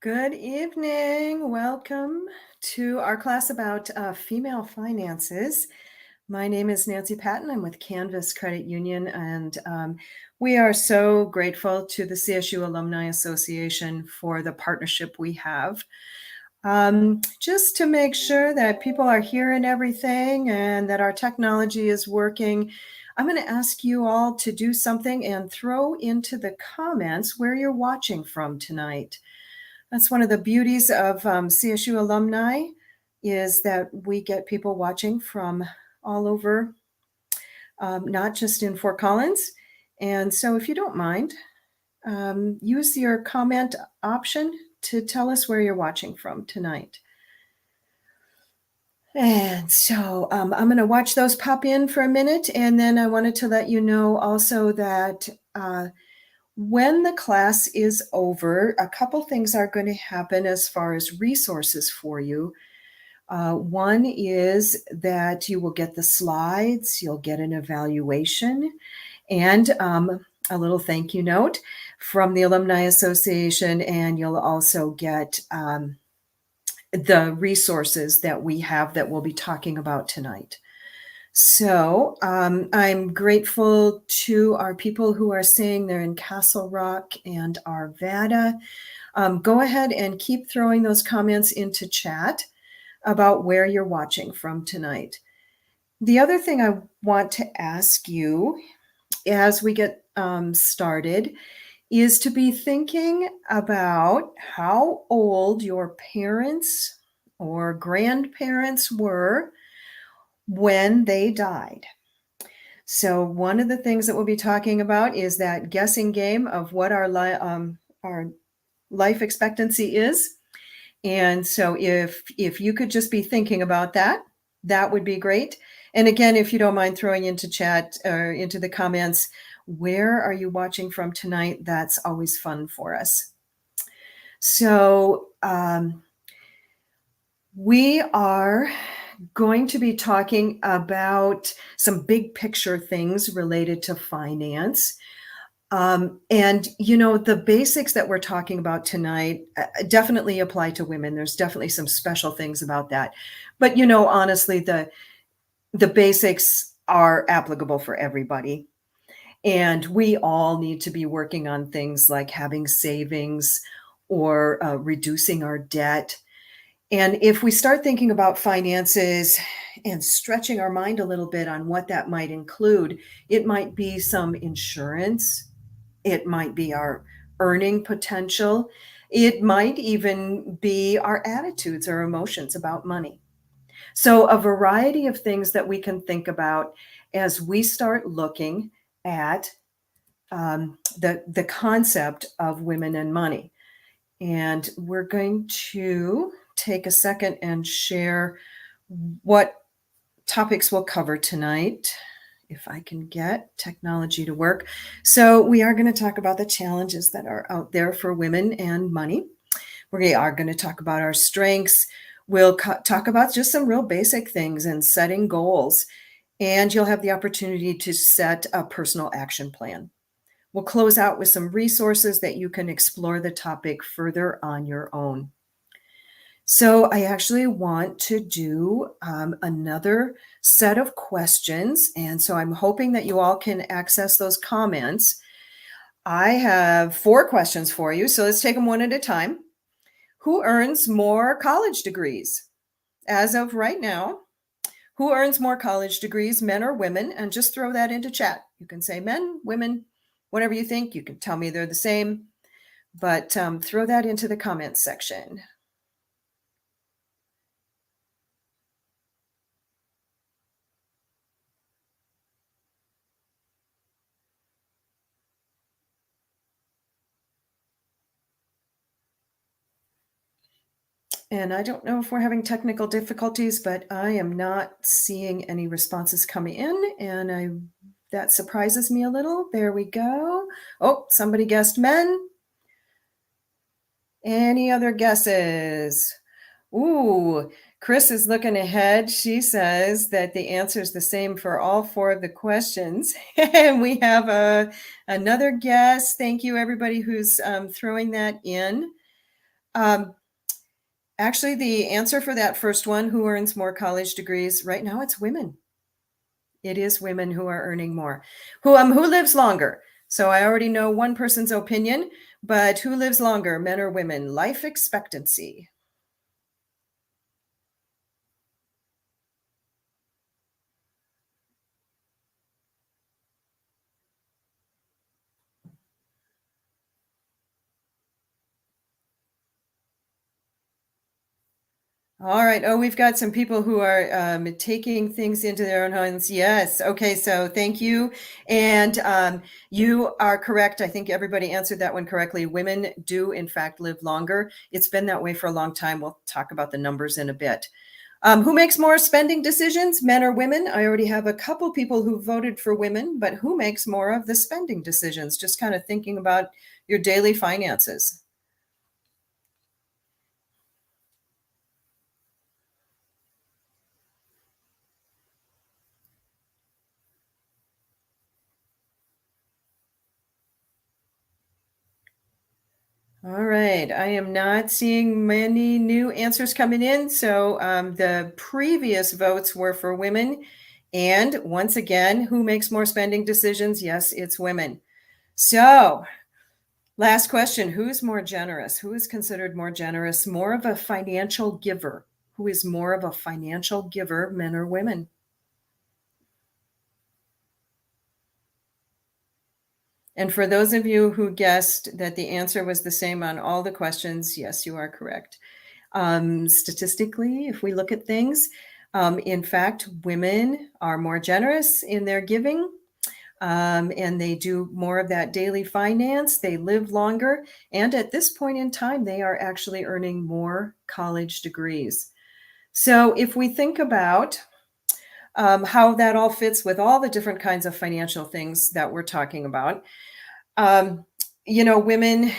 Good evening. Welcome to our class about female finances. My name is Nancy Patton. I'm with Canvas Credit Union, and we are so grateful to the CSU Alumni Association for the partnership we have. Just to make sure that people are hearing everything and that our technology is working, I'm going to ask you all to do something and throw into the comments where you're watching from tonight. That's one of the beauties of CSU Alumni is that we get people watching from all over, not just in Fort Collins. And so if you don't mind, use your comment option to tell us where you're watching from tonight. And so I'm going to watch those pop in for a minute. And then I wanted to let you know also that when the class is over, a couple things are going to happen as far as resources for you. One is that you will get the slides, you'll get an evaluation, and a little thank you note from the Alumni Association, and you'll also get the resources that we have that we'll be talking about tonight. So I'm grateful to our people who are saying they're in Castle Rock and Arvada. Go ahead and keep throwing those comments into chat about where you're watching from tonight. The other thing I want to ask you as we get started is to be thinking about how old your parents or grandparents were when they died. So one of the things that we'll be talking about is that guessing game of what our life expectancy is. And so if you could just be thinking about that, that would be great. And again, if you don't mind throwing into chat or into the comments, where are you watching from tonight? That's always fun for us. So we are going to be talking about some big picture things related to finance. And, the basics that we're talking about tonight definitely apply to women. There's definitely some special things about that. But, honestly, the basics are applicable for everybody. And we all need to be working on things like having savings or reducing our debt. And if we start thinking about finances and stretching our mind a little bit on what that might include, it might be some insurance. It might be our earning potential. It might even be our attitudes or emotions about money. So a variety of things that we can think about as we start looking at the concept of women and money. And we're going to take a second and share what topics we'll cover tonight, if I can get technology to work. So we are going to talk about the challenges that are out there for women and money. We are going to talk about our strengths. We'll talk about just some real basic things and setting goals. And you'll have the opportunity to set a personal action plan. We'll close out with some resources that you can explore the topic further on your own. So I actually want to do another set of questions. And so I'm hoping that you all can access those comments. I have 4 questions for you. So let's take them one at a time. Who earns more college degrees? As of right now, who earns more college degrees, men or women? And just throw that into chat. You can say men, women, whatever you think. You can tell me they're the same, but throw that into the comments section. And I don't know if we're having technical difficulties, but I am not seeing any responses coming in, and that surprises me a little. There we go. Oh, somebody guessed men. Any other guesses? Ooh, Chris is looking ahead. She says that the answer is the same for all 4 of the questions. And we have another guess. Thank you, everybody who's throwing that in. Um, Actually, the answer for that first one, who earns more college degrees, right now it's women. It is women who are earning more. Who lives longer? So I already know one person's opinion, but who lives longer, men or women? Life expectancy. All right. Oh, we've got some people who are taking things into their own hands. Yes. Okay. So thank you. And you are correct. I think everybody answered that one correctly. Women do, in fact, live longer. It's been that way for a long time. We'll talk about the numbers in a bit. Who makes more spending decisions, men or women? I already have a couple people who voted for women, but who makes more of the spending decisions? Just kind of thinking about your daily finances. All right, I am not seeing many new answers coming in. So the previous votes were for women. And once again, who makes more spending decisions? Yes, it's women. So, last question. Who's more generous? Who is considered more generous? More of a financial giver? Who is more of a financial giver, men or women? And for those of you who guessed that the answer was the same on all the questions, yes, you are correct. Statistically, if we look at things, in fact, women are more generous in their giving, and they do more of that daily finance. They live longer. And at this point in time, they are actually earning more college degrees. So if we think about how that all fits with all the different kinds of financial things that we're talking about, um, women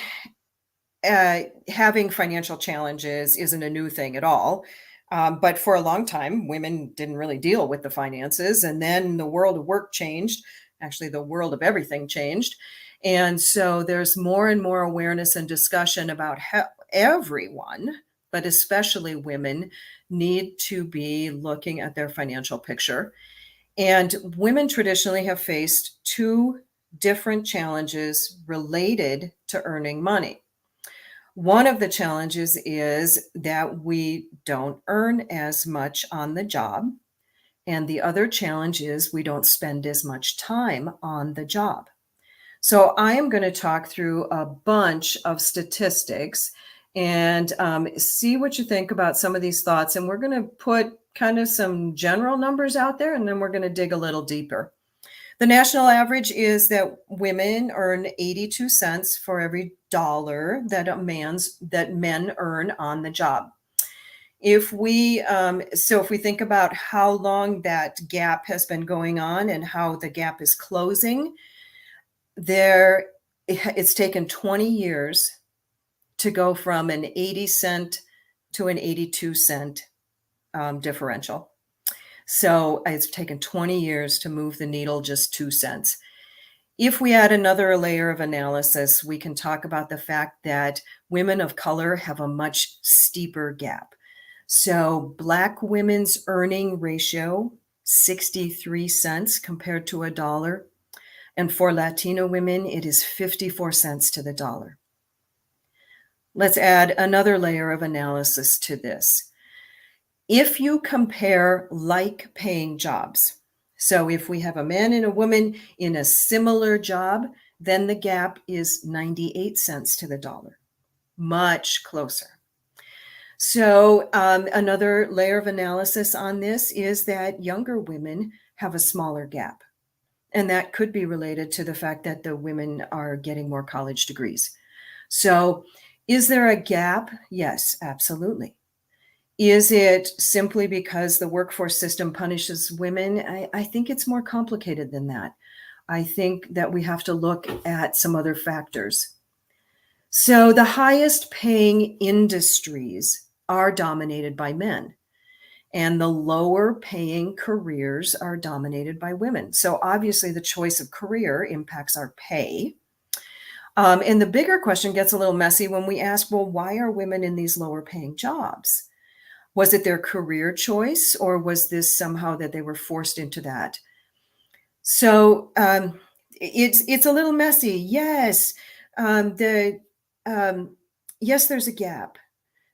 having financial challenges isn't a new thing at all. But for a long time, women didn't really deal with the finances. And then the world of work changed. Actually, the world of everything changed. And so there's more and more awareness and discussion about how everyone, but especially women, need to be looking at their financial picture. And women traditionally have faced two different challenges related to earning money. One of the challenges is that we don't earn as much on the job. And the other challenge is we don't spend as much time on the job. So I am going to talk through a bunch of statistics and see what you think about some of these thoughts. And we're going to put kind of some general numbers out there, and then we're going to dig a little deeper. The national average is that women earn 82 cents for every dollar that men earn on the job. If we think about how long that gap has been going on and how the gap is closing, it's taken 20 years to go from an 80 cent to an 82 cent differential. So it's taken 20 years to move the needle just 2 cents. If we add another layer of analysis, we can talk about the fact that women of color have a much steeper gap. So Black women's earning ratio, 63 cents compared to a dollar. And for Latino women, it is 54 cents to the dollar. Let's add another layer of analysis to this. If you compare like paying jobs, so if we have a man and a woman in a similar job, then the gap is 98 cents to the dollar, much closer. So another layer of analysis on this is that younger women have a smaller gap. And that could be related to the fact that the women are getting more college degrees. So is there a gap? Yes, absolutely. Is it simply because the workforce system punishes women? I think it's more complicated than that. I think that we have to look at some other factors. So the highest paying industries are dominated by men, and the lower paying careers are dominated by women. So obviously the choice of career impacts our pay. And the bigger question gets a little messy when we ask, well, why are women in these lower paying jobs? Was it their career choice, or was this somehow that they were forced into that? So it's a little messy. Yes, the yes, there's a gap,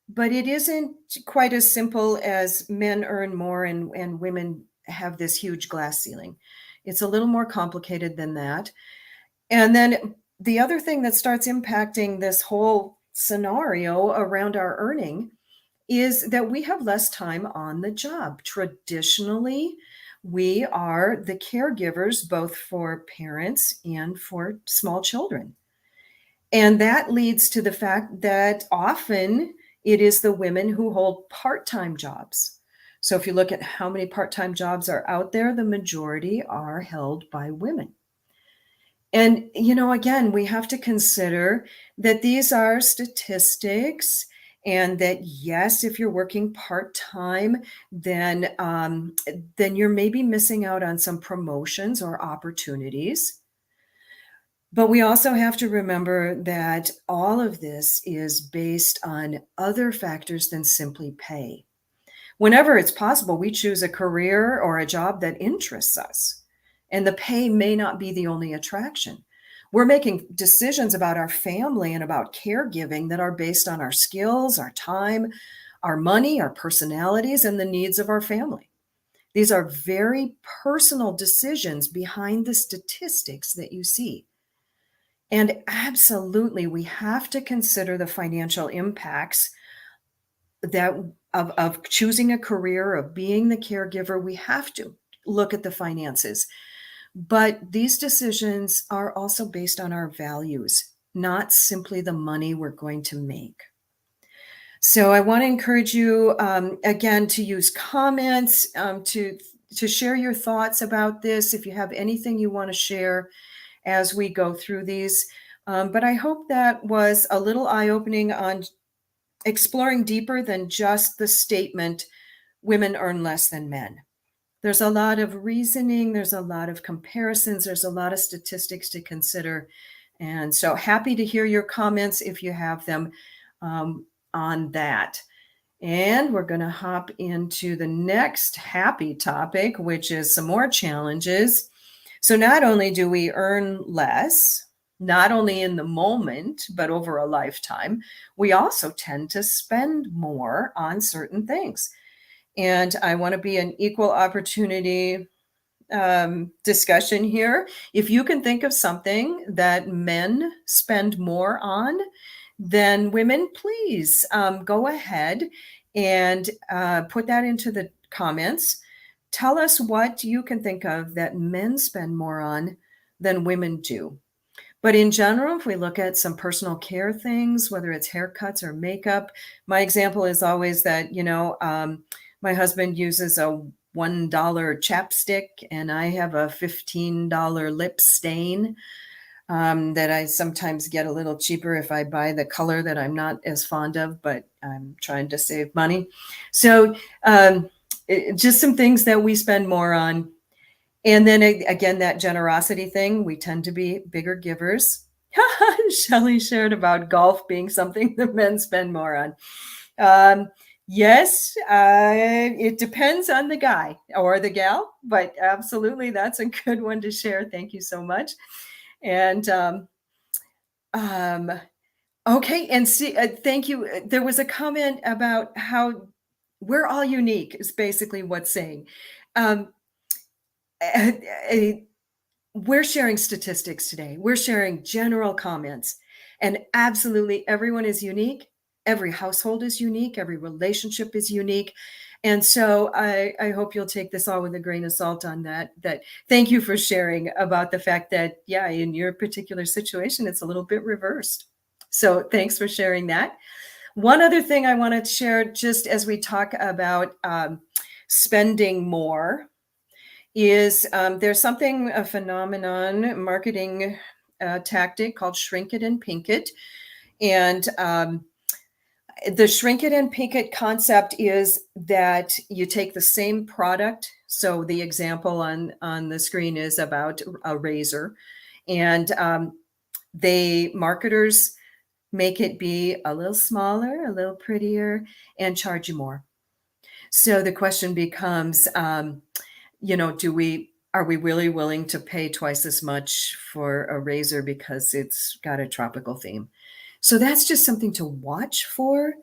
but it isn't quite as simple as men earn more and women have this huge glass ceiling. It's a little more complicated than that. And then the other thing that starts impacting this whole scenario around our earning is that we have less time on the job. Traditionally, we are the caregivers both for parents and for small children. And that leads to the fact that often it is the women who hold part time jobs. So if you look at how many part time jobs are out there, the majority are held by women. And, again, we have to consider that these are statistics and that, yes, if you're working part-time, then you're maybe missing out on some promotions or opportunities. But we also have to remember that all of this is based on other factors than simply pay. Whenever it's possible, we choose a career or a job that interests us, and the pay may not be the only attraction. We're making decisions about our family and about caregiving that are based on our skills, our time, our money, our personalities, and the needs of our family. These are very personal decisions behind the statistics that you see. And absolutely, we have to consider the financial impacts that of choosing a career, of being the caregiver. We have to look at the finances. But these decisions are also based on our values, not simply the money we're going to make. So I want to encourage you again to use comments, to share your thoughts about this. If you have anything you want to share as we go through these. But I hope that was a little eye-opening on exploring deeper than just the statement, women earn less than men. There's a lot of reasoning, there's a lot of comparisons, there's a lot of statistics to consider. And so happy to hear your comments if you have them on that. And we're going to hop into the next happy topic, which is some more challenges. So not only do we earn less, not only in the moment, but over a lifetime, we also tend to spend more on certain things. And I want to be an equal opportunity discussion here. If you can think of something that men spend more on than women, please go ahead and put that into the comments. Tell us what you can think of that men spend more on than women do. But in general, if we look at some personal care things, whether it's haircuts or makeup, my example is always that, my husband uses a $1 chapstick and I have a $15 lip stain that I sometimes get a little cheaper if I buy the color that I'm not as fond of, but I'm trying to save money. So just some things that we spend more on. And then again, that generosity thing, we tend to be bigger givers. Shelley shared about golf being something the men spend more on. Yes, it depends on the guy or the gal, but absolutely, that's a good one to share. Thank you so much. And okay, and see, thank you. There was a comment about how we're all unique, is basically what's saying. Um, we're sharing statistics today. We're sharing general comments, and absolutely everyone is unique. Every household is unique. Every relationship is unique. And so I hope you'll take this all with a grain of salt on that. Thank you for sharing about the fact that, yeah, in your particular situation, it's a little bit reversed. So thanks for sharing that. One other thing I want to share, just as we talk about spending more, is there's a phenomenon, marketing tactic called shrink it and pink it. And the shrink it and pink it concept is that you take the same product. So the example on the screen is about a razor. And Marketers make it be a little smaller, a little prettier, and charge you more. So the question becomes, are we really willing to pay twice as much for a razor because it's got a tropical theme? So that's just something to watch for,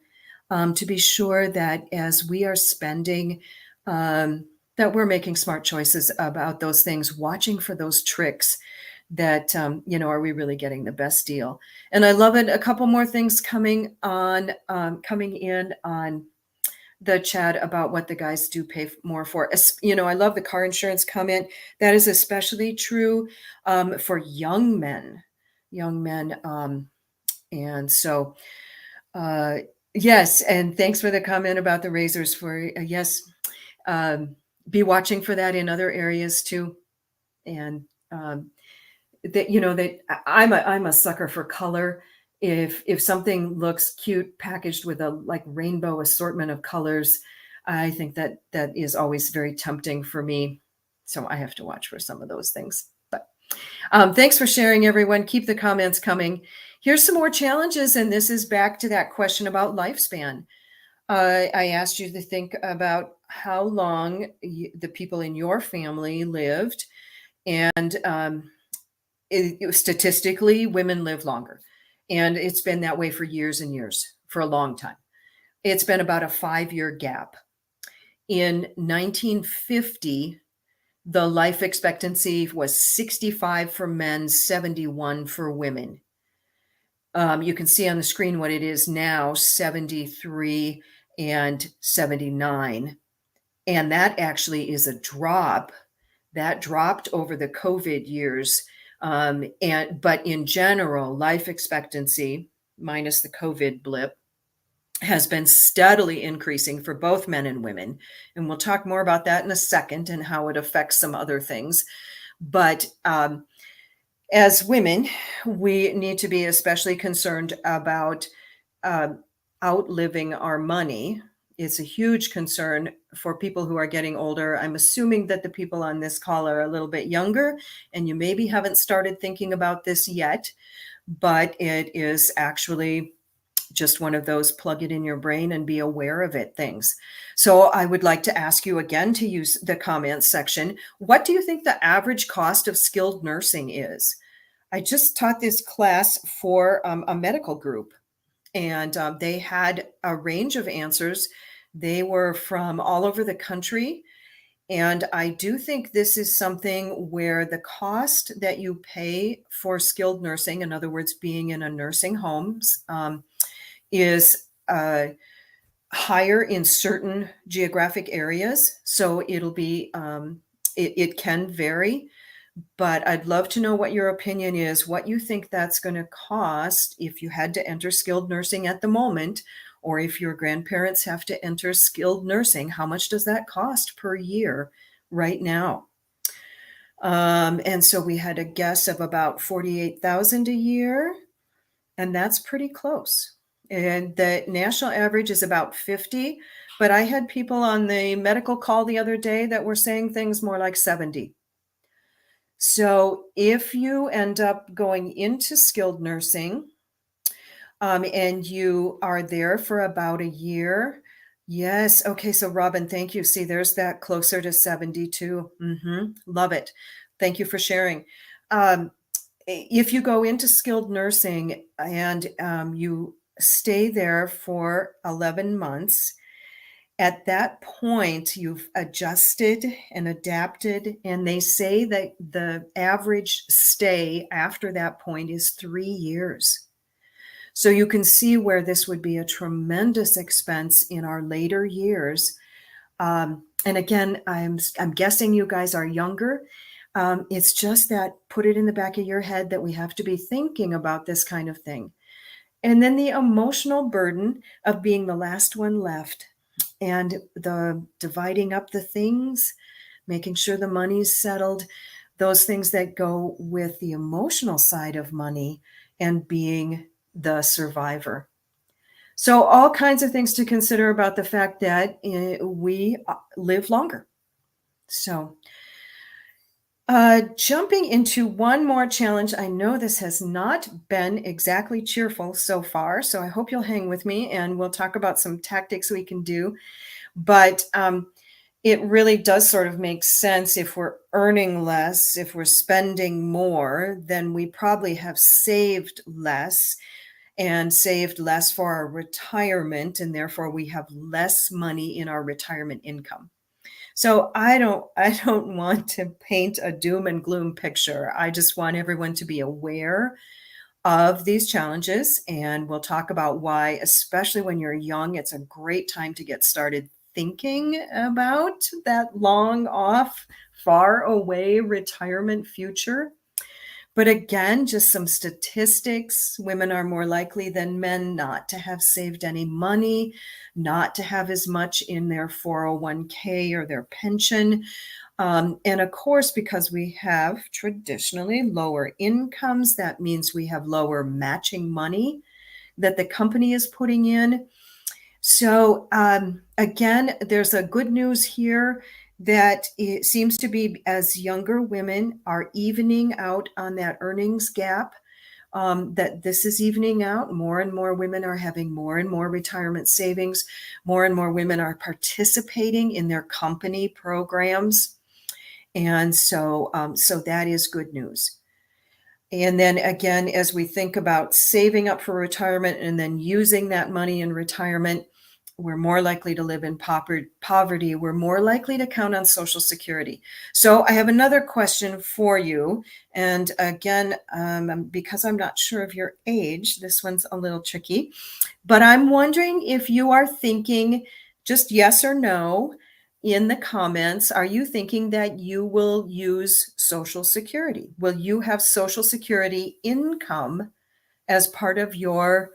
to be sure that as we are spending, that we're making smart choices about those things, watching for those tricks that, are we really getting the best deal? And I love it. A couple more things coming in on the chat about what the guys do pay more for. I love the car insurance comment. That is especially true for young men. Young men. And so, uh, yes, and thanks for the comment about the razors. Yes, um, be watching for that in other areas too. And I'm a sucker for color. If something looks cute packaged with a like rainbow assortment of colors, I think that is always very tempting for me. So I have to watch for some of those things. But thanks for sharing, everyone. Keep the comments coming. Here's some more challenges, and this is back to that question about lifespan. I asked you to think about how long the people in your family lived, and statistically, women live longer. And it's been that way for years and years, for a long time. It's been about a 5-year gap. In 1950, the life expectancy was 65 for men, 71 for women. You can see on the screen what it is now, 73 and 79. And that actually is a drop. That dropped over the COVID years. But in general, life expectancy, minus the COVID blip, has been steadily increasing for both men and women. And we'll talk more about that in a second and how it affects some other things. But as women, we need to be especially concerned about outliving our money. It's a huge concern for people who are getting older. I'm assuming that the people on this call are a little bit younger, and you maybe haven't started thinking about this yet, but it is actually just one of those plug it in your brain and be aware of it things. So I would like to ask you again to use the comments section. What do you think the average cost of skilled nursing is? I just taught this class for a medical group, and they had a range of answers. They were from all over the country. And I do think this is something where the cost that you pay for skilled nursing, in other words, being in a nursing home, is higher in certain geographic areas. So it'll be, it can vary. But I'd love to know what your opinion is, what you think that's going to cost if you had to enter skilled nursing at the moment, or if your grandparents have to enter skilled nursing. How much does that cost per year right now? And so we had a guess of about 48,000 a year, and that's pretty close. And the national average is about 50, but I had people on the medical call the other day that were saying things more like 70. So if you end up going into skilled nursing, and you are there for about a year, yes. Okay. So Robin, thank you. See, there's that closer to 72. Love it. Thank you for sharing. If you go into skilled nursing and you stay there for 11 months, at that point, you've adjusted and adapted, and they say that the average stay after that point is 3 years. So you can see where this would be a tremendous expense in our later years. And again, I'm guessing you guys are younger. It's just that put it in the back of your head that we have to be thinking about this kind of thing. And then the emotional burden of being the last one left, and the dividing up the things, making sure the money's settled, those things that go with the emotional side of money and being the survivor. So all kinds of things to consider about the fact that we live longer. So Jumping into one more challenge. I know this has not been exactly cheerful so far, so I hope you'll hang with me and we'll talk about some tactics we can do. But it really does sort of make sense if we're earning less, if we're spending more, then we probably have saved less and saved less for our retirement, and therefore we have less money in our retirement income. So I don't want to paint a doom and gloom picture. I just want everyone to be aware of these challenges, and we'll talk about why, especially when you're young, it's a great time to get started thinking about that long off, far away retirement future. But again, just some statistics. Women are more likely than men not to have saved any money, not to have as much in their 401k or their pension. And of course, because we have traditionally lower incomes, that means we have lower matching money that the company is putting in. So again, there's a good news here that it seems to be as younger women are evening out on that earnings gap, that this is evening out. More and more women are having more and more retirement savings. More and more women are participating in their company programs. And so that is good news. And then again, as we think about saving up for retirement and then using that money in retirement, we're more likely to live in poverty. We're more likely to count on Social Security. So I have another question for you. And again, because I'm not sure of your age, this one's a little tricky, but I'm wondering if you are thinking just yes or no in the comments. Are you thinking that you will use Social Security? Will you have Social Security income as part of your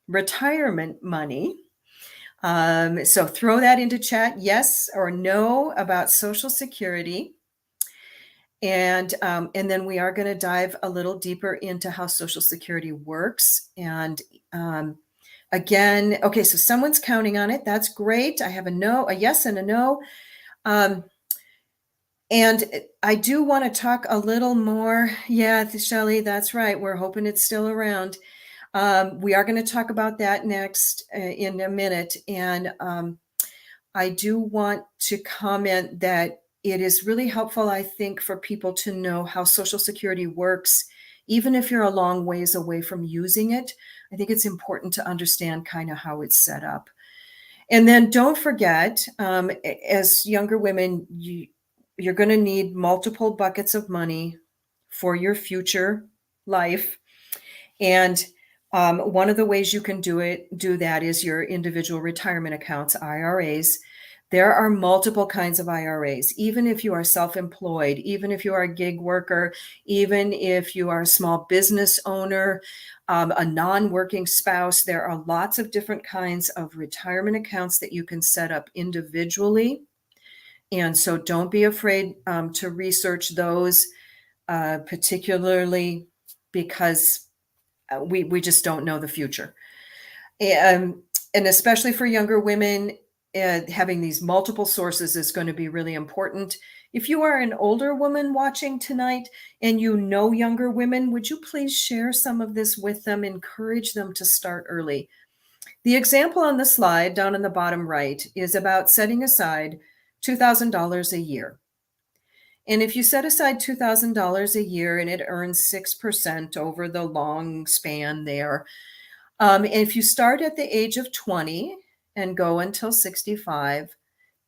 retirement money? So throw that into chat, yes or no about Social Security. And then we are going to dive a little deeper into how Social Security works. And again, okay, so someone's counting on it. That's great. I have a no, a yes, and a no. And I do want to talk a little more. Yeah, Shelley, that's right. We're hoping it's still around. We are going to talk about that next in a minute. And I do want to comment that it is really helpful, I think, for people to know how Social Security works, even if you're a long ways away from using it. I think it's important to understand kind of how it's set up. And then don't forget, as younger women, you're going to need multiple buckets of money for your future life. And one of the ways you can do that is your individual retirement accounts, IRAs. There are multiple kinds of IRAs, even if you are self-employed, even if you are a gig worker, even if you are a small business owner, a non-working spouse. There are lots of different kinds of retirement accounts that you can set up individually. And so don't be afraid to research those, particularly because we just don't know the future. And especially for younger women, having these multiple sources is going to be really important. If you are an older woman watching tonight and you know younger women, would you please share some of this with them, encourage them to start early? The example on the slide down in the bottom right is about setting aside $2,000 a year. And if you set aside $2,000 a year and it earns 6% over the long span there, and if you start at the age of 20 and go until 65,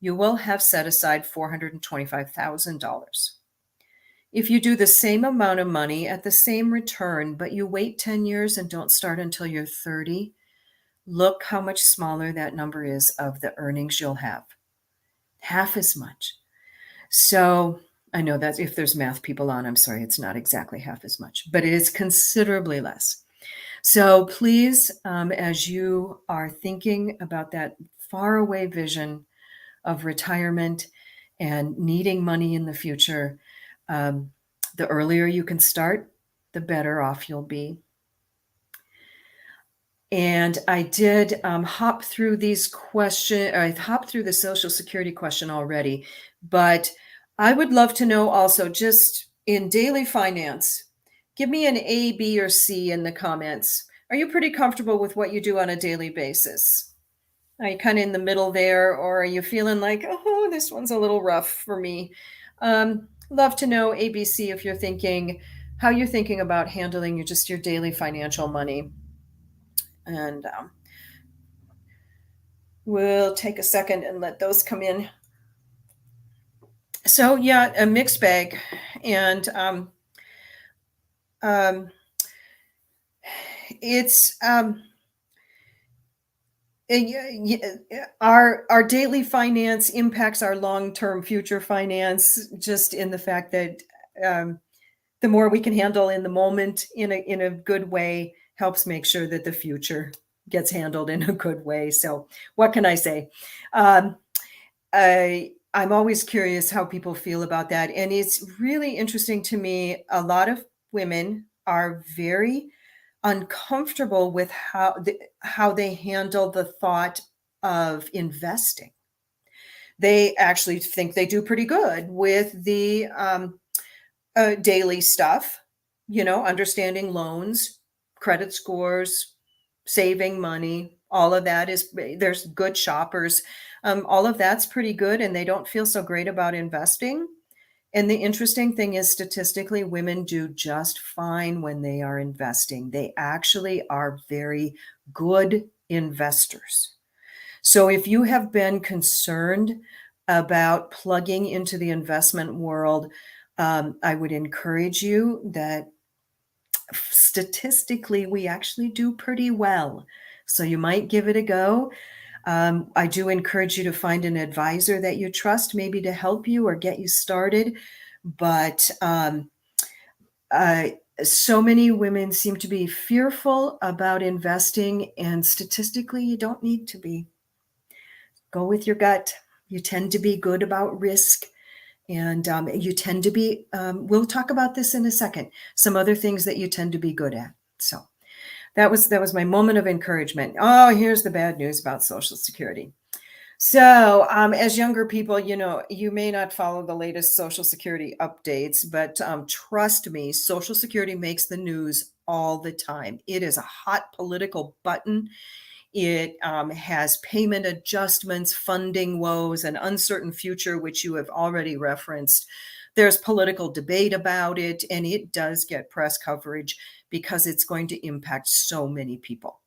you will have set aside $425,000. If you do the same amount of money at the same return, but you wait 10 years and don't start until you're 30, look how much smaller that number is of the earnings you'll have. Half as much. So I know that if there's math people on, I'm sorry, it's not exactly half as much, but it is considerably less. So please, as you are thinking about that faraway vision of retirement and needing money in the future, the earlier you can start, the better off you'll be. And I did hop through these questions. I hopped through the Social Security question already, but I would love to know also, just in daily finance, give me an A, B, or C in the comments. Are you pretty comfortable with what you do on a daily basis? Are you kind of in the middle there, or are you feeling like, oh, this one's a little rough for me? Love to know ABC if you're thinking how you're thinking about handling your daily financial money. And we'll take a second and let those come in. So yeah, a mixed bag, and um, it's our daily finance impacts our long-term future finance, just in the fact that um, the more we can handle in the moment in a good way helps make sure that the future gets handled in a good way. So what can I say? Um, I'm always curious how people feel about that. And it's really interesting to me. A lot of women are very uncomfortable with how they handle the thought of investing. They actually think they do pretty good with the daily stuff, understanding loans, credit scores, saving money. All of that is, there's good shoppers. All of that's pretty good, and they don't feel so great about investing. And the interesting thing is, statistically, women do just fine when they are investing. They actually are very good investors. So if you have been concerned about plugging into the investment world, I would encourage you that statistically, we actually do pretty well. So you might give it a go. I do encourage you to find an advisor that you trust, maybe to help you or get you started. But uh, so many women seem to be fearful about investing, and statistically, you don't need to be. Go with your gut. You tend to be good about risk, and you tend to be, we'll talk about this in a second, some other things that you tend to be good at. So that was my moment of encouragement. Oh, here's the bad news about Social Security. So, as younger people, you may not follow the latest Social Security updates, but trust me, Social Security makes the news all the time. It is a hot political button. It has payment adjustments, funding woes, an uncertain future, which you have already referenced. There's political debate about it, and it does get press coverage because it's going to impact so many people.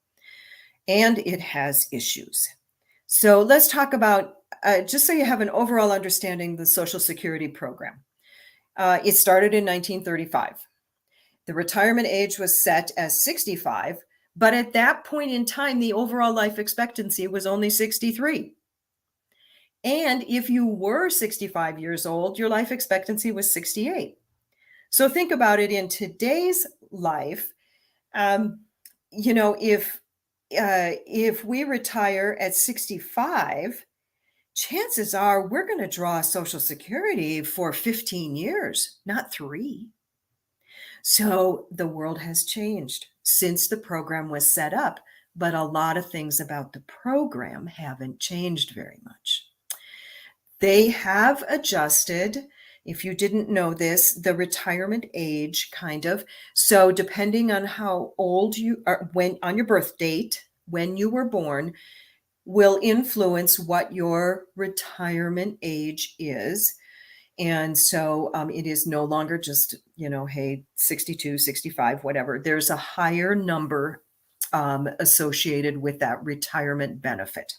And it has issues. So let's talk about, just so you have an overall understanding, the Social Security program. It started in 1935. The retirement age was set as 65, but at that point in time, the overall life expectancy was only 63. And if you were 65 years old, your life expectancy was 68. So think about it in today's life. Um, if we retire at 65, chances are we're going to draw Social Security for 15 years, not 3. So the world has changed since the program was set up, but a lot of things about the program haven't changed very much. They have adjusted, if you didn't know this, the retirement age kind of. So depending on how old you are, when on your birth date, when you were born, will influence what your retirement age is. And so it is no longer just, hey, 62, 65, whatever. There's a higher number associated with that retirement benefit.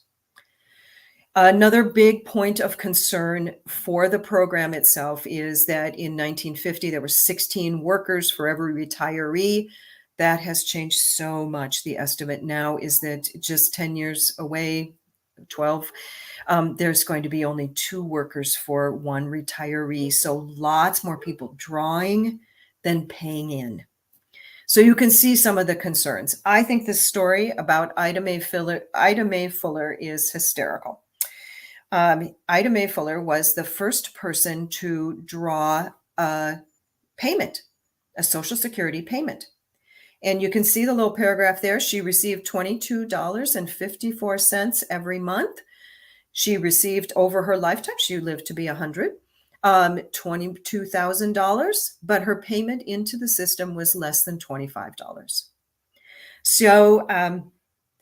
Another big point of concern for the program itself is that in 1950, there were 16 workers for every retiree. That has changed so much. The estimate now is that just 10 years away, 12, there's going to be only 2 workers for 1 retiree. So lots more people drawing than paying in. So you can see some of the concerns. I think this story about Ida Mae Fuller is hysterical. Ida Mae Fuller was the first person to draw a payment, a Social Security payment. And you can see the little paragraph there. She received $22.54 every month. She received, over her lifetime, she lived to be 100, $22,000, but her payment into the system was less than $25. So,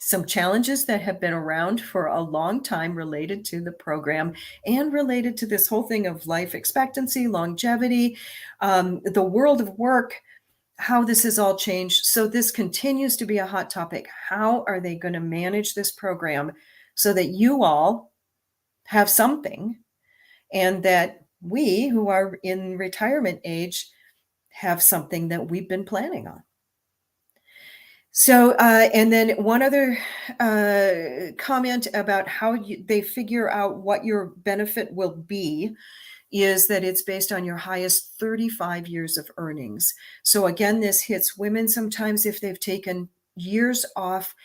some challenges that have been around for a long time related to the program and related to this whole thing of life expectancy, longevity, the world of work, how this has all changed. So this continues to be a hot topic. How are they going to manage this program so that you all have something and that we who are in retirement age have something that we've been planning on? So, and then one other comment about how they figure out what your benefit will be is that it's based on your highest 35 years of earnings. So again, this hits women sometimes if they've taken years off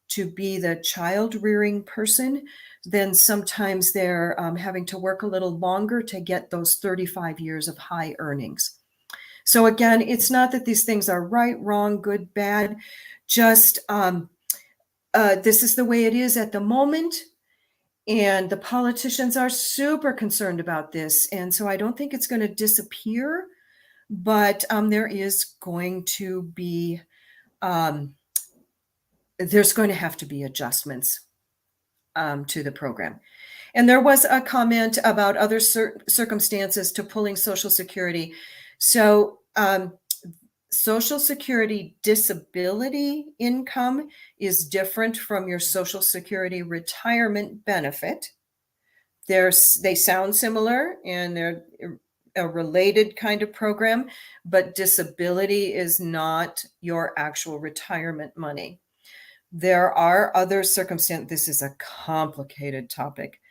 to be the child rearing person, then sometimes they're having to work a little longer to get those 35 years of high earnings. So again, it's not that these things are right, wrong, good, bad, just this is the way it is at the moment. And the politicians are super concerned about this. And so I don't think it's going to disappear, but there is going to be, there's going to have to be adjustments to the program. And there was a comment about other circumstances to pulling Social Security. So Social Security disability income is different from your Social Security retirement benefit. They sound similar and they're a related kind of program, but disability is not your actual retirement money. There are other circumstances. This is a complicated topic.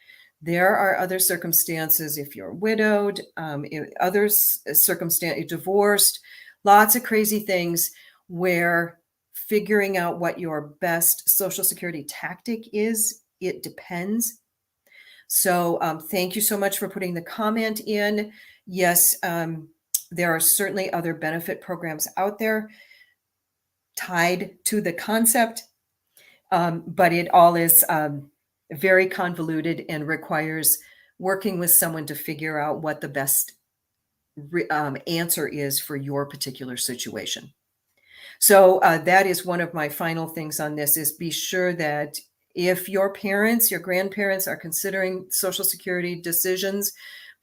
There are other circumstances if you're widowed, other circumstances, divorced, lots of crazy things where figuring out what your best Social Security tactic is, it depends. So thank you so much for putting the comment in. Yes, there are certainly other benefit programs out there tied to the concept, but it all is very convoluted and requires working with someone to figure out what the best answer is for your particular situation. So that is one of my final things on this is be sure that if your parents, your grandparents are considering Social Security decisions,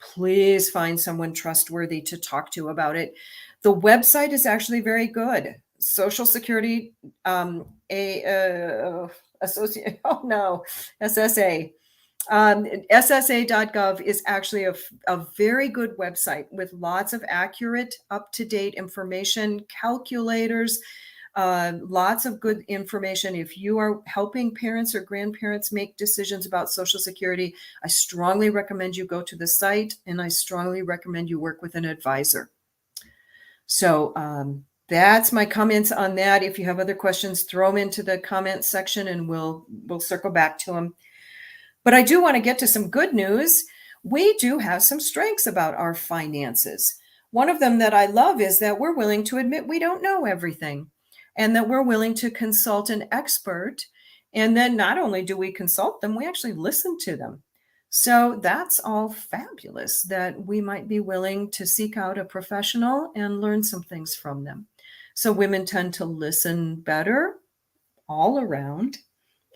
please find someone trustworthy to talk to about it. The website is actually very good. Social Security Associate, oh no, SSA. SSA.gov is actually a very good website with lots of accurate, up-to-date information, calculators, lots of good information. If you are helping parents or grandparents make decisions about Social Security, I strongly recommend you go to the site, and I strongly recommend you work with an advisor. So that's my comments on that. If you have other questions, throw them into the comments section and we'll circle back to them. But I do want to get to some good news. We do have some strengths about our finances. One of them that I love is that we're willing to admit we don't know everything and that we're willing to consult an expert. And then not only do we consult them, we actually listen to them. So that's all fabulous that we might be willing to seek out a professional and learn some things from them. So women tend to listen better all around,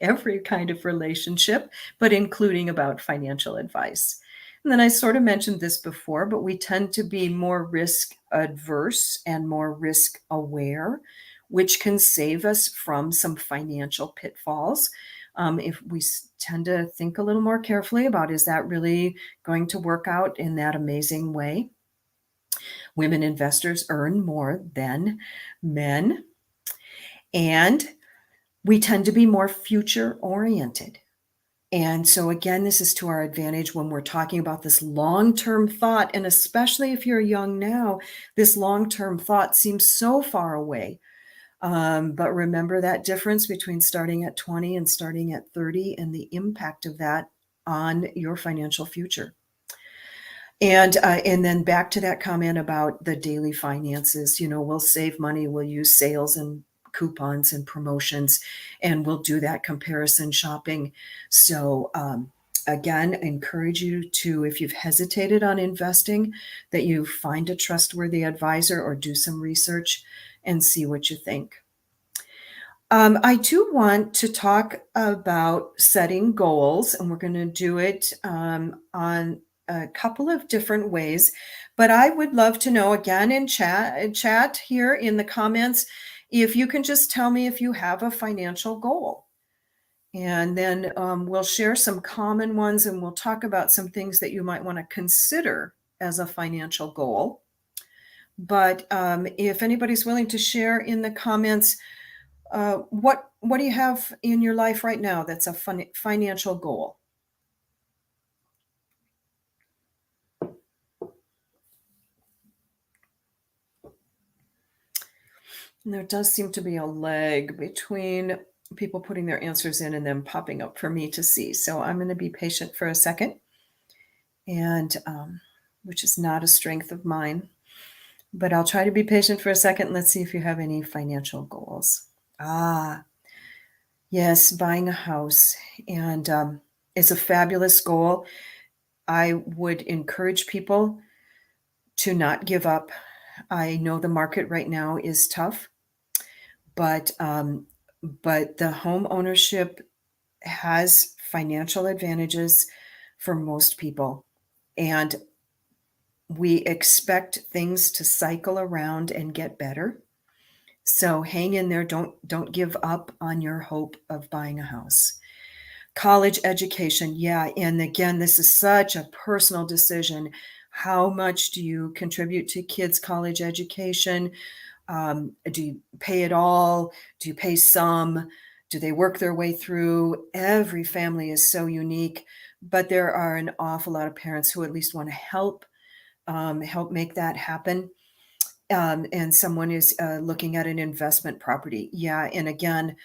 every kind of relationship, but including about financial advice. And then I sort of mentioned this before, but we tend to be more risk adverse and more risk aware, which can save us from some financial pitfalls. If we tend to think a little more carefully about, is that really going to work out in that amazing way? Women investors earn more than men. And we tend to be more future oriented. And so again, this is to our advantage when we're talking about this long-term thought. And especially if you're young now, this long-term thought seems so far away. But remember that difference between starting at 20 and starting at 30 and the impact of that on your financial future. And then back to that comment about the daily finances, we'll save money, we'll use sales and coupons and promotions, and we'll do that comparison shopping. So Again, encourage you to, if you've hesitated on investing, that you find a trustworthy advisor or do some research and see what you think. I do want to talk about setting goals, and we're going to do it on a couple of different ways. But I would love to know, again, in chat here in the comments, if you can just tell me if you have a financial goal. And then we'll share some common ones, and we'll talk about some things that you might want to consider as a financial goal. But if anybody's willing to share in the comments, what do you have in your life right now that's a financial goal? And there does seem to be a lag between people putting their answers in and then popping up for me to see. So I'm going to be patient for a second, and which is not a strength of mine. But I'll try to be patient for a second. Let's see if you have any financial goals. Yes, buying a house. And it's a fabulous goal. I would encourage people to not give up. I know the market right now is tough, but the home ownership has financial advantages for most people. And we expect things to cycle around and get better. So hang in there. Don't give up on your hope of buying a house. College education. Yeah. And again, this is such a personal decision. How much do you contribute to kids' college education? Do you pay it all? Do you pay some? Do they work their way through? Every family is so unique, but there are an awful lot of parents who at least want to help make that happen. And someone is looking at an investment property. Yeah. And again,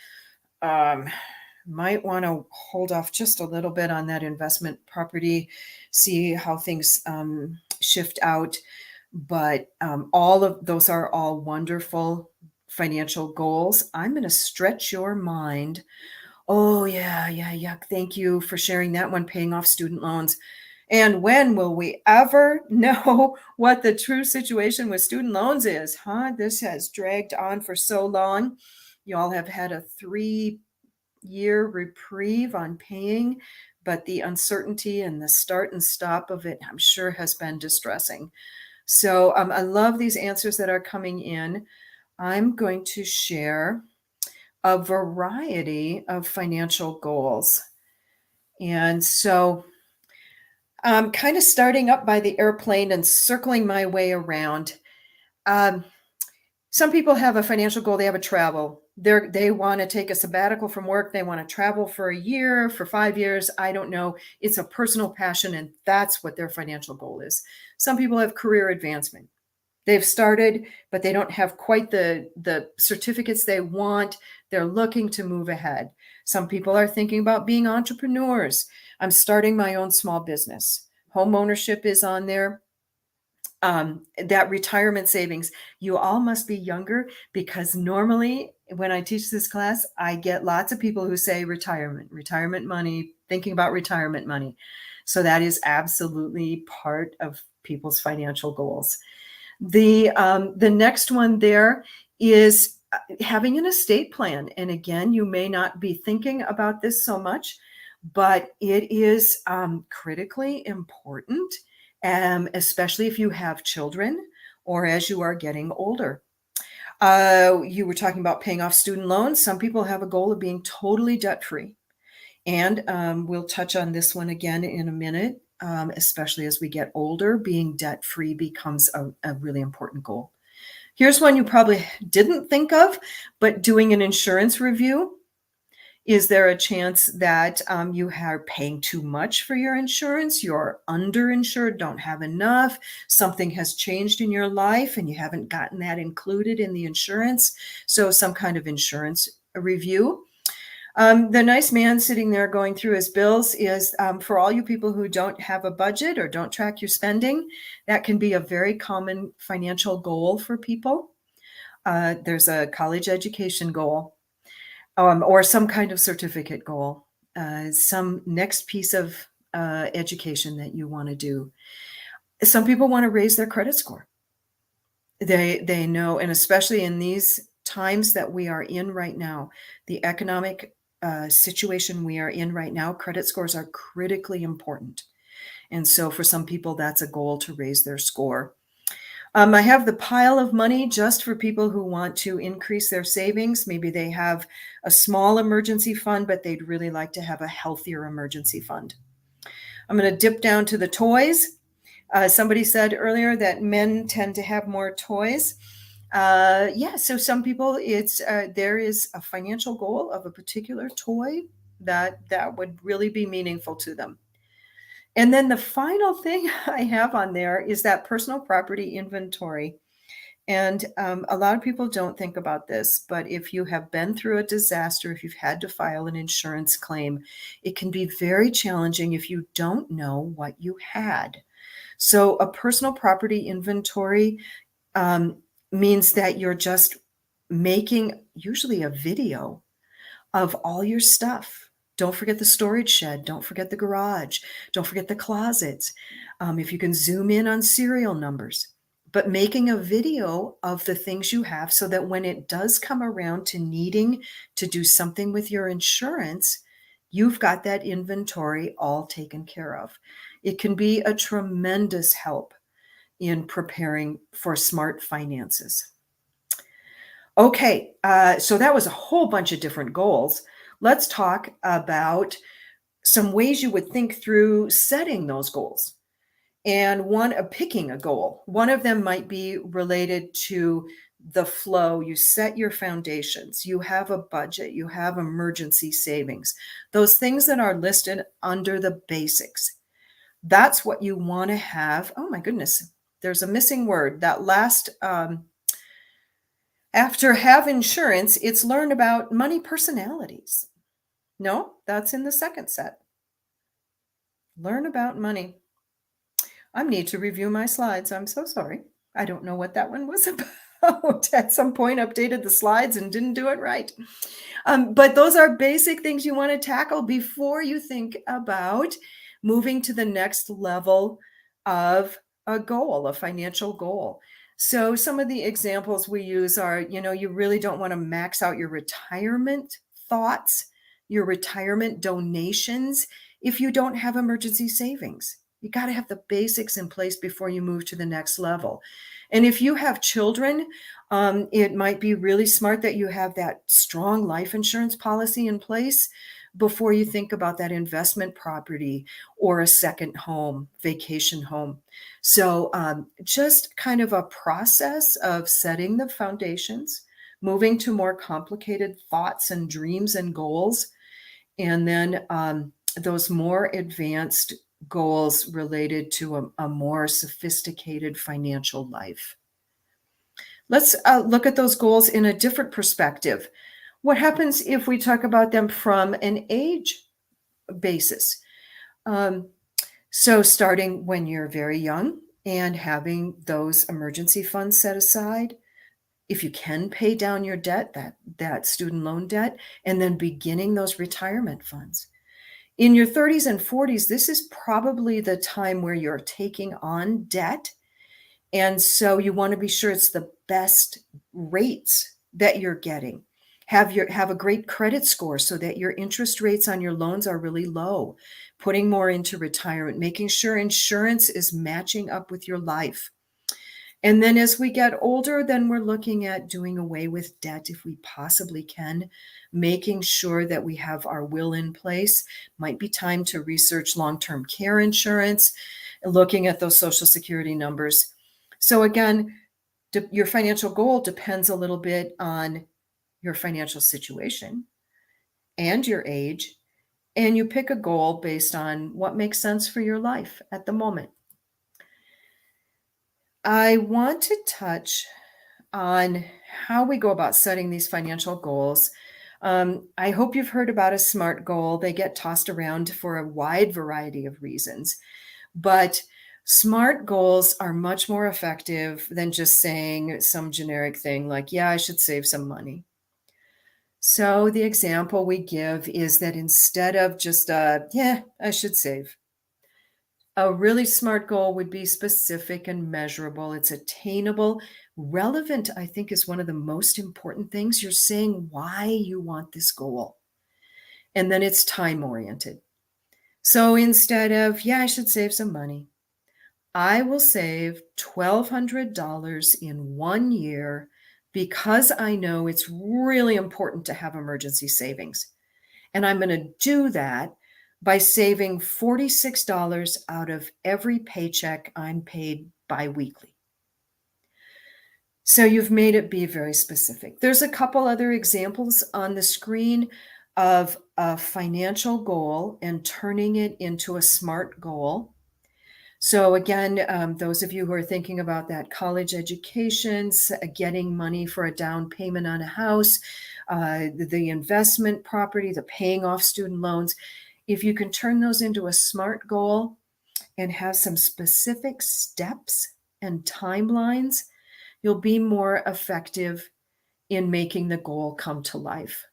might want to hold off just a little bit on that investment property, see how things shift out. But all of those are all wonderful financial goals. I'm going to stretch your mind. Oh, yeah. Thank you for sharing that one, paying off student loans. And when will we ever know what the true situation with student loans is? This has dragged on for so long. You all have had a 3-year reprieve on paying, but the uncertainty and the start and stop of it, I'm sure, has been distressing. So I love these answers that are coming in. I'm going to share a variety of financial goals. And so I'm kind of starting up by the airplane and circling my way around. Some people have a financial goal. They have a travel. They want to take a sabbatical from work. They want to travel for a year, for 5 years. I don't know. It's a personal passion, and that's what their financial goal is. Some people have career advancement. They've started, but they don't have quite the certificates they want. They're looking to move ahead. Some people are thinking about being entrepreneurs. I'm starting my own small business. Home ownership is on there. That retirement savings, you all must be younger, because normally when I teach this class, I get lots of people who say retirement money, thinking about retirement money. So that is absolutely part of people's financial goals. The next one there is having an estate plan. And again, you may not be thinking about this so much, but it is critically important, especially if you have children or as you are getting older. You were talking about paying off student loans. Some people have a goal of being totally debt-free. And we'll touch on this one again in a minute. Especially as we get older, being debt-free becomes a really important goal. Here's one you probably didn't think of, but doing an insurance review. Is there a chance that you are paying too much for your insurance? You're underinsured, don't have enough. Something has changed in your life and you haven't gotten that included in the insurance. So some kind of insurance review. The nice man sitting there going through his bills is for all you people who don't have a budget or don't track your spending, that can be a very common financial goal for people. There's a college education goal. Or some kind of certificate goal, some next piece of education that you want to do. Some people want to raise their credit score. They know, and especially in these times that we are in right now, the economic situation we are in right now, credit scores are critically important. And so for some people, that's a goal to raise their score. I have the pile of money just for people who want to increase their savings. Maybe they have a small emergency fund, but they'd really like to have a healthier emergency fund. I'm going to dip down to the toys. Somebody said earlier that men tend to have more toys. Yeah, so some people, it's there is a financial goal of a particular toy that would really be meaningful to them. And then the final thing I have on there is that personal property inventory. And a lot of people don't think about this, but if you have been through a disaster, if you've had to file an insurance claim, it can be very challenging if you don't know what you had. So a personal property inventory means that you're just making usually a video of all your stuff. Don't forget the storage shed. Don't forget the garage. Don't forget the closets. If you can zoom in on serial numbers, but making a video of the things you have so that when it does come around to needing to do something with your insurance, you've got that inventory all taken care of. It can be a tremendous help in preparing for smart finances. Okay, so that was a whole bunch of different goals. Let's talk about some ways you would think through setting those goals and picking a goal. One of them might be related to the flow. You set your foundations, you have a budget, you have emergency savings, those things that are listed under the basics. That's what you want to have. Oh my goodness, there's a missing word. That last, after have insurance, it's learn about money personalities. No, that's in the second set. Learn about money. I need to review my slides. I'm so sorry. I don't know what that one was about. At some point, updated the slides and didn't do it right. But those are basic things you want to tackle before you think about moving to the next level of a goal, a financial goal. So some of the examples we use are, you really don't want to max out your retirement thoughts, your retirement donations, if you don't have emergency savings. You got to have the basics in place before you move to the next level. And if you have children, it might be really smart that you have that strong life insurance policy in place before you think about that investment property or a second home, vacation home. So just kind of a process of setting the foundations, moving to more complicated thoughts and dreams and goals, and then those more advanced goals related to a more sophisticated financial life. Let's look at those goals in a different perspective. What happens if we talk about them from an age basis? So starting when you're very young and having those emergency funds set aside, if you can pay down your debt, that student loan debt, and then beginning those retirement funds. In your 30s and 40s, this is probably the time where you're taking on debt. And so you want to be sure it's the best rates that you're getting. Have a great credit score so that your interest rates on your loans are really low. Putting more into retirement, making sure insurance is matching up with your life. And then as we get older, then we're looking at doing away with debt if we possibly can, making sure that we have our will in place. Might be time to research long-term care insurance, looking at those Social Security numbers. So again, your financial goal depends a little bit on your financial situation and your age, and you pick a goal based on what makes sense for your life at the moment. I want to touch on how we go about setting these financial goals. I hope you've heard about a SMART goal. They get tossed around for a wide variety of reasons, but SMART goals are much more effective than just saying some generic thing like, yeah, I should save some money. So the example we give is that instead of just, yeah, I should save, A really smart goal would be specific and measurable. It's attainable. Relevant, I think, is one of the most important things. You're saying why you want this goal. And then it's time oriented. So instead of, yeah, I should save some money, I will save $1,200 in 1 year because I know it's really important to have emergency savings. And I'm going to do that by saving $46 out of every paycheck I'm paid biweekly. So you've made it be very specific. There's a couple other examples on the screen of a financial goal and turning it into a SMART goal. So again, those of you who are thinking about that college education, getting money for a down payment on a house, the investment property, the paying off student loans, if you can turn those into a SMART goal and have some specific steps and timelines, you'll be more effective in making the goal come to life.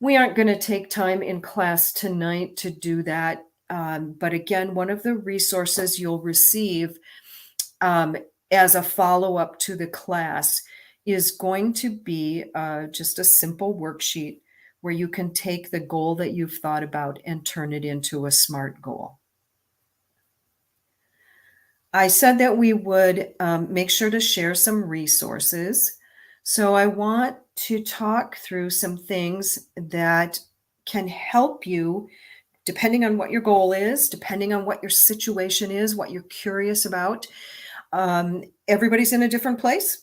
We aren't going to take time in class tonight to do that. But again, one of the resources you'll receive as a follow-up to the class is going to be just a simple worksheet where you can take the goal that you've thought about and turn it into a SMART goal. I said that we would make sure to share some resources. So I want to talk through some things that can help you, depending on what your goal is, depending on what your situation is, what you're curious about. Everybody's in a different place.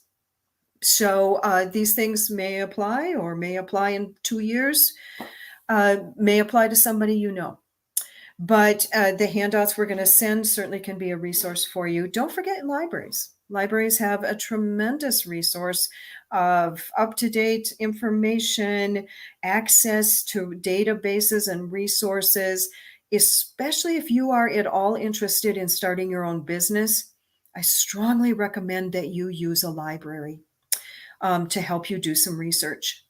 So these things may apply or may apply in 2 years, may apply to somebody you know. But the handouts we're going to send certainly can be a resource for you. Don't forget libraries. Libraries have a tremendous resource of up-to-date information, access to databases and resources, especially if you are at all interested in starting your own business. I strongly recommend that you use a library to help you do some research.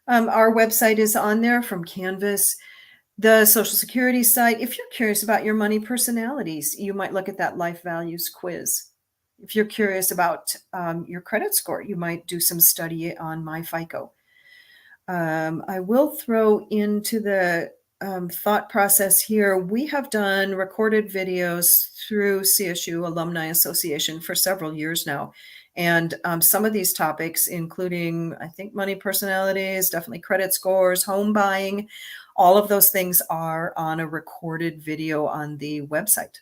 Our website is on there from Canvas. The Social Security site, if you're curious about your money personalities, you might look at that life values quiz. If you're curious about your credit score, you might do some study on MyFICO. I will throw into the thought process here. We have done recorded videos through CSU Alumni Association for several years now. And some of these topics, including, I think, money personalities, definitely credit scores, home buying, all of those things are on a recorded video on the website,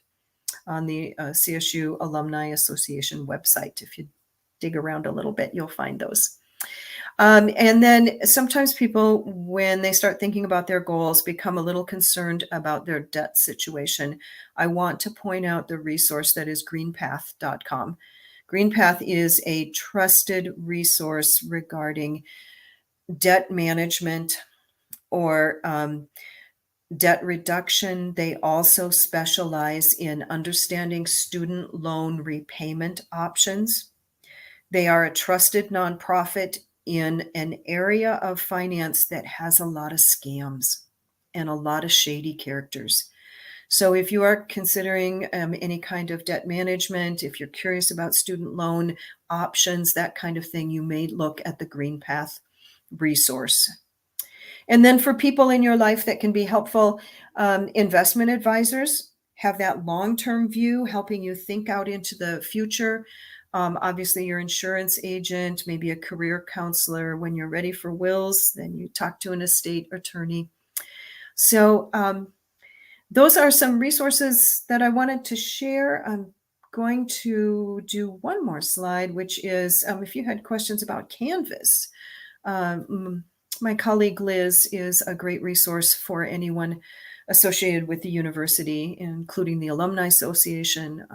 on the CSU Alumni Association website. If you dig around a little bit, you'll find those. And then sometimes people, when they start thinking about their goals, become a little concerned about their debt situation. I want to point out the resource that is greenpath.com. Greenpath is a trusted resource regarding debt management or debt reduction. They also specialize in understanding student loan repayment options. They are a trusted nonprofit in an area of finance that has a lot of scams and a lot of shady characters. So if you are considering any kind of debt management, if you're curious about student loan options, that kind of thing, you may look at the GreenPath resource. And then for people in your life that can be helpful, investment advisors have that long-term view, helping you think out into the future. Obviously, your insurance agent, maybe a career counselor. When you're ready for wills, then you talk to an estate attorney. So those are some resources that I wanted to share. I'm going to do one more slide, which is if you had questions about Canvas. My colleague Liz is a great resource for anyone associated with the university, including the Alumni Association.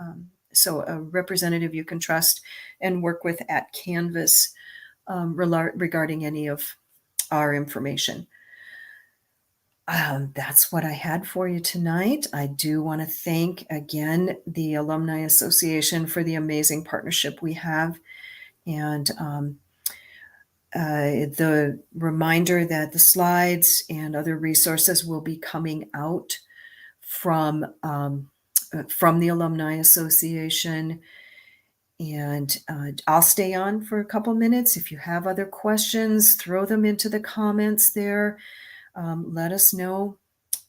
So a representative you can trust and work with at Canvas regarding any of our information. That's what I had for you tonight. I do want to thank again the Alumni Association for the amazing partnership we have, and the reminder that the slides and other resources will be coming out from from the Alumni Association. And I'll stay on for a couple minutes. If you have other questions, throw them into the comments there. Let us know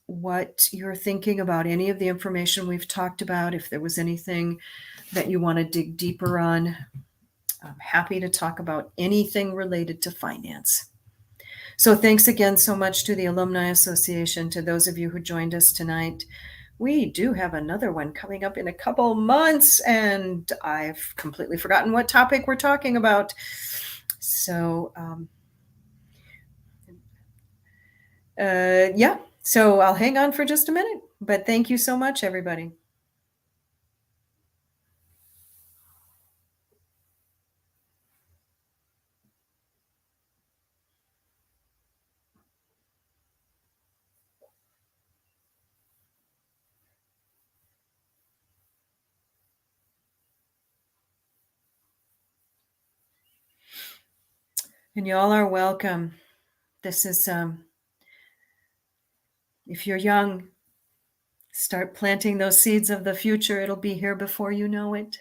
what you're thinking about any of the information we've talked about. If there was anything that you want to dig deeper on, I'm happy to talk about anything related to finance. So thanks again so much to the Alumni Association, to those of you who joined us tonight. We do have another one coming up in a couple months, and I've completely forgotten what topic we're talking about. So, yeah, so I'll hang on for just a minute, but thank you so much, everybody. And y'all are welcome. This is, if you're young, start planting those seeds of the future. It'll be here before you know it.